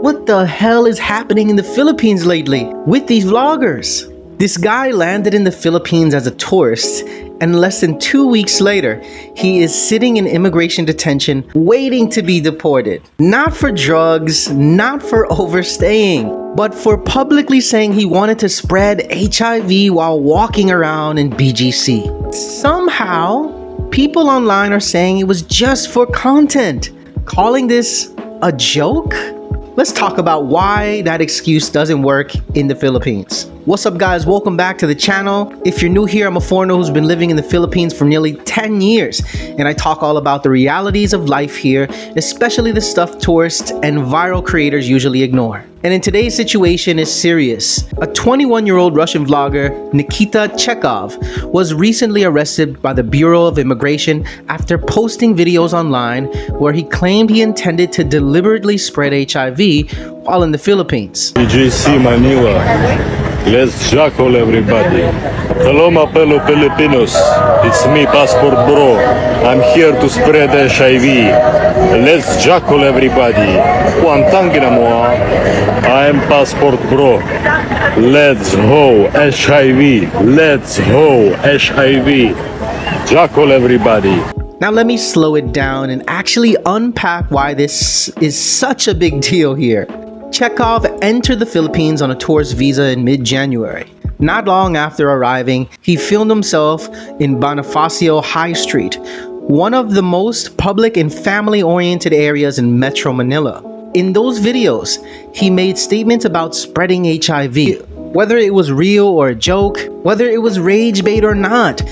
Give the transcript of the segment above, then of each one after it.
What the hell is happening in the Philippines lately with these vloggers? This guy landed in the Philippines as a tourist, and less than 2 weeks later, he is sitting in immigration detention waiting to be deported. Not for drugs, not for overstaying, but for publicly saying he wanted to spread HIV while walking around in BGC. Somehow, people online are saying it was just for content, calling this a joke? Let's talk about why that excuse doesn't work in the Philippines. What's up, guys? Welcome back to the channel. If you're new here, I'm a foreigner who's been living in the Philippines for nearly 10 years, and I talk all about the realities of life here, especially the stuff tourists and viral creators usually ignore. And in today's situation is serious. A 21-year-old Russian vlogger, Nikita Chekhov, was recently arrested by the Bureau of Immigration after posting videos online where he claimed he intended to deliberately spread HIV while in the Philippines. BGC Manila. Let's jackal everybody. Hello my fellow Filipinos. It's me, Passport Bro. I'm here to spread HIV. Let's jackal everybody. Kuantangina mo. I'm Passport Bro. Let's ho HIV. Let's ho HIV. Jackal everybody. Now let me slow it down and actually unpack why this is such a big deal here. Chekhov entered the Philippines on a tourist visa in mid-January. Not long after arriving, he filmed himself in Bonifacio High Street, one of the most public and family-oriented areas in Metro Manila. In those videos, he made statements about spreading HIV. Whether it was real or a joke, whether it was rage bait or not,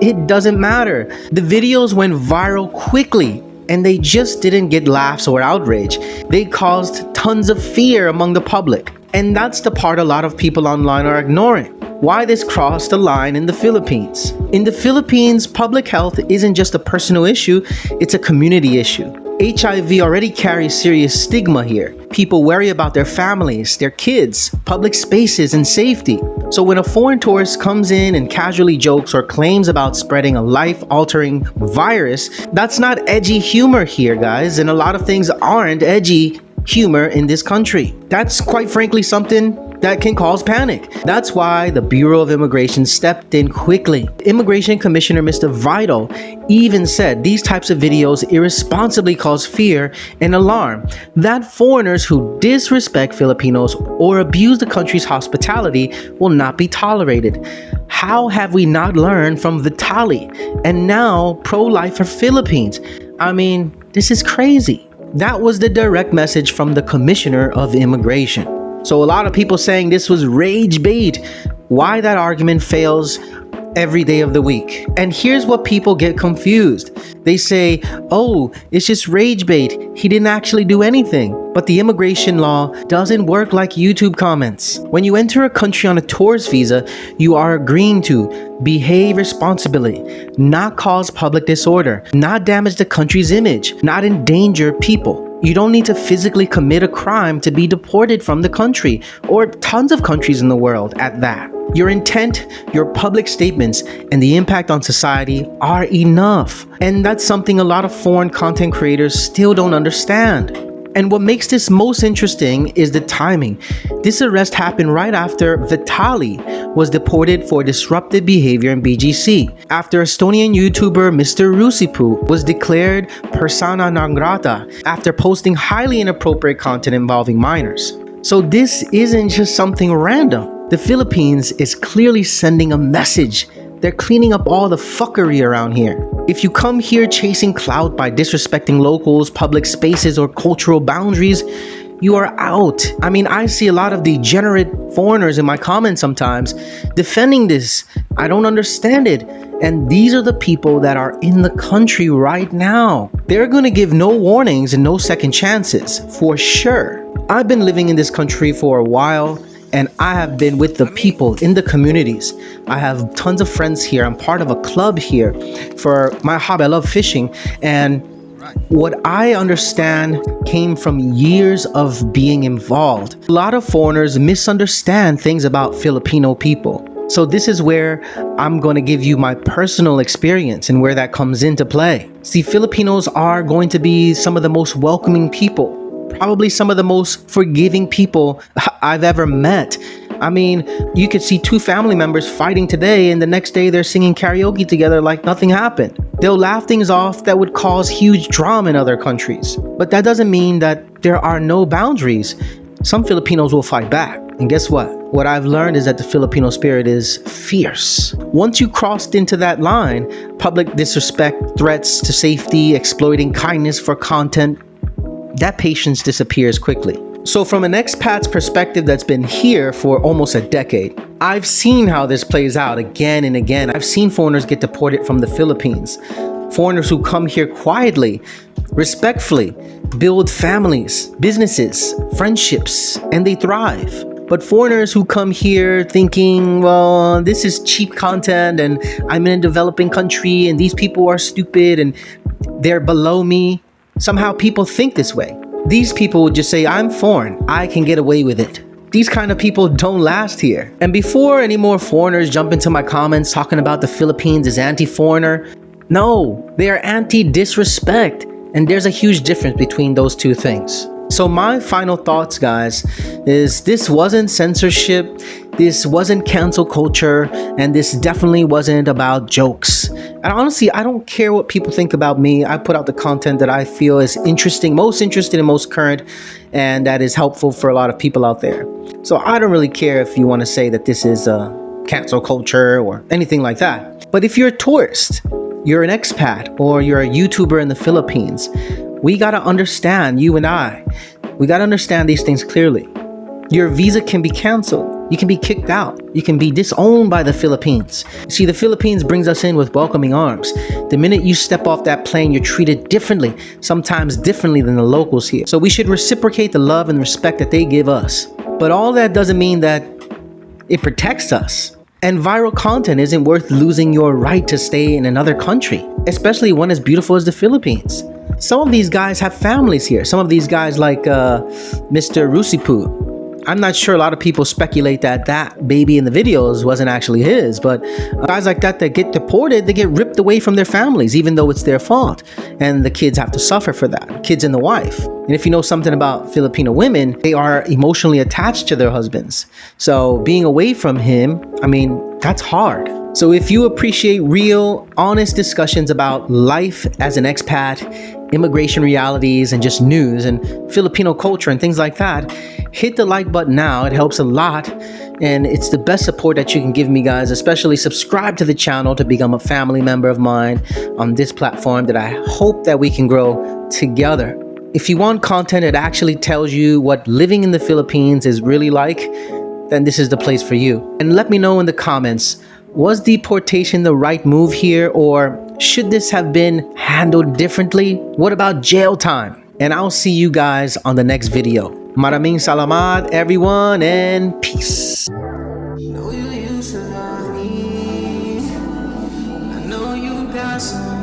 it doesn't matter. The videos went viral quickly, and they just didn't get laughs or outrage. They caused tons of fear among the public. And that's the part a lot of people online are ignoring. Why this crossed the line in the Philippines. In the Philippines, public health isn't just a personal issue, it's a community issue. HIV already carries serious stigma here. People worry about their families, their kids, public spaces, and safety. So when a foreign tourist comes in and casually jokes or claims about spreading a life-altering virus, that's not edgy humor here, guys, and a lot of things aren't edgy humor in this country. That's quite frankly something that can cause panic. That's why the Bureau of Immigration stepped in quickly. Immigration Commissioner Mr. Vital even said these types of videos irresponsibly cause fear and alarm, that foreigners who disrespect Filipinos or abuse the country's hospitality will not be tolerated. How have we not learned from Vitali and now pro-life for Philippines? I mean, this is crazy. That was the direct message from the Commissioner of Immigration. So a lot of people saying this was rage bait. Why that argument fails every day of the week. And here's what people get confused. They say, oh, it's just rage bait. He didn't actually do anything. But the immigration law doesn't work like YouTube comments. When you enter a country on a tourist visa, you are agreeing to behave responsibly, not cause public disorder, not damage the country's image, not endanger people. You don't need to physically commit a crime to be deported from the country, or tons of countries in the world at that. Your intent, your public statements, and the impact on society are enough. And that's something a lot of foreign content creators still don't understand. And what makes this most interesting is the timing. This arrest happened right after Vitali was deported for disruptive behavior in BGC, after Estonian YouTuber Mr. Rusipu was declared persona non grata after posting highly inappropriate content involving minors. So this isn't just something random. The Philippines is clearly sending a message. They're cleaning up all the fuckery around here. If you come here chasing clout by disrespecting locals, public spaces, or cultural boundaries, you are out. I mean, I see a lot of degenerate foreigners in my comments sometimes defending this. I don't understand it. And these are the people that are in the country right now. They're gonna give no warnings and no second chances, for sure. I've been living in this country for a while, and I have been with the people in the communities. I have tons of friends here. I'm part of a club here. For my hobby, I love fishing. And what I understand came from years of being involved. A lot of foreigners misunderstand things about Filipino people. So this is where I'm going to give you my personal experience and where that comes into play. See, Filipinos are going to be some of the most welcoming people, probably some of the most forgiving people I've ever met. I mean, you could see two family members fighting today and the next day they're singing karaoke together like nothing happened. They'll laugh things off that would cause huge drama in other countries. But that doesn't mean that there are no boundaries. Some Filipinos will fight back. And guess what? What I've learned is that the Filipino spirit is fierce. Once you crossed into that line, public disrespect, threats to safety, exploiting kindness for content, that patience disappears quickly. So from an expat's perspective that's been here for almost a decade, I've seen how this plays out again and again. I've seen foreigners get deported from the Philippines. Foreigners who come here quietly, respectfully, build families, businesses, friendships, and they thrive. But foreigners who come here thinking, well, this is cheap content and I'm in a developing country and these people are stupid and they're below me. Somehow people think this way. These people would just say, I'm foreign, I can get away with it. These kind of people don't last here. And before any more foreigners jump into my comments talking about the Philippines as anti-foreigner, no, they are anti-disrespect. And there's a huge difference between those two things. So my final thoughts, guys, is this wasn't censorship, this wasn't cancel culture, and this definitely wasn't about jokes. And honestly, I don't care what people think about me. I put out the content that I feel is interesting, most interesting and most current, and that is helpful for a lot of people out there. So I don't really care if you want to say that this is cancel culture or anything like that. But if you're a tourist, you're an expat, or you're a YouTuber in the Philippines, we gotta understand, you and I, we gotta understand these things clearly. Your visa can be canceled. You can be kicked out. You can be disowned by the Philippines. See, the Philippines brings us in with welcoming arms. The minute you step off that plane, you're treated differently, sometimes differently than the locals here. So we should reciprocate the love and respect that they give us. But all that doesn't mean that it protects us. And viral content isn't worth losing your right to stay in another country, especially one as beautiful as the Philippines. Some of these guys have families here. Some of these guys like Mr. Rusipu. I'm not sure, a lot of people speculate that that baby in the videos wasn't actually his, but guys like that get deported, they get ripped away from their families, even though it's their fault. And the kids have to suffer for that, kids and the wife. And if you know something about Filipino women, they are emotionally attached to their husbands. So being away from him, I mean, that's hard. So if you appreciate real, honest discussions about life as an expat, immigration realities, and just news and Filipino culture and things like that, hit the like button now. It helps a lot. And it's the best support that you can give me, guys. Especially subscribe to the channel to become a family member of mine on this platform that I hope that we can grow together. If you want content that actually tells you what living in the Philippines is really like, then this is the place for you. And let me know in the comments, was deportation the right move here, or should this have been handled differently? What about jail time? And I'll see you guys on the next video. Maraming salamat, everyone, and peace. Know you used to love me. I know you got some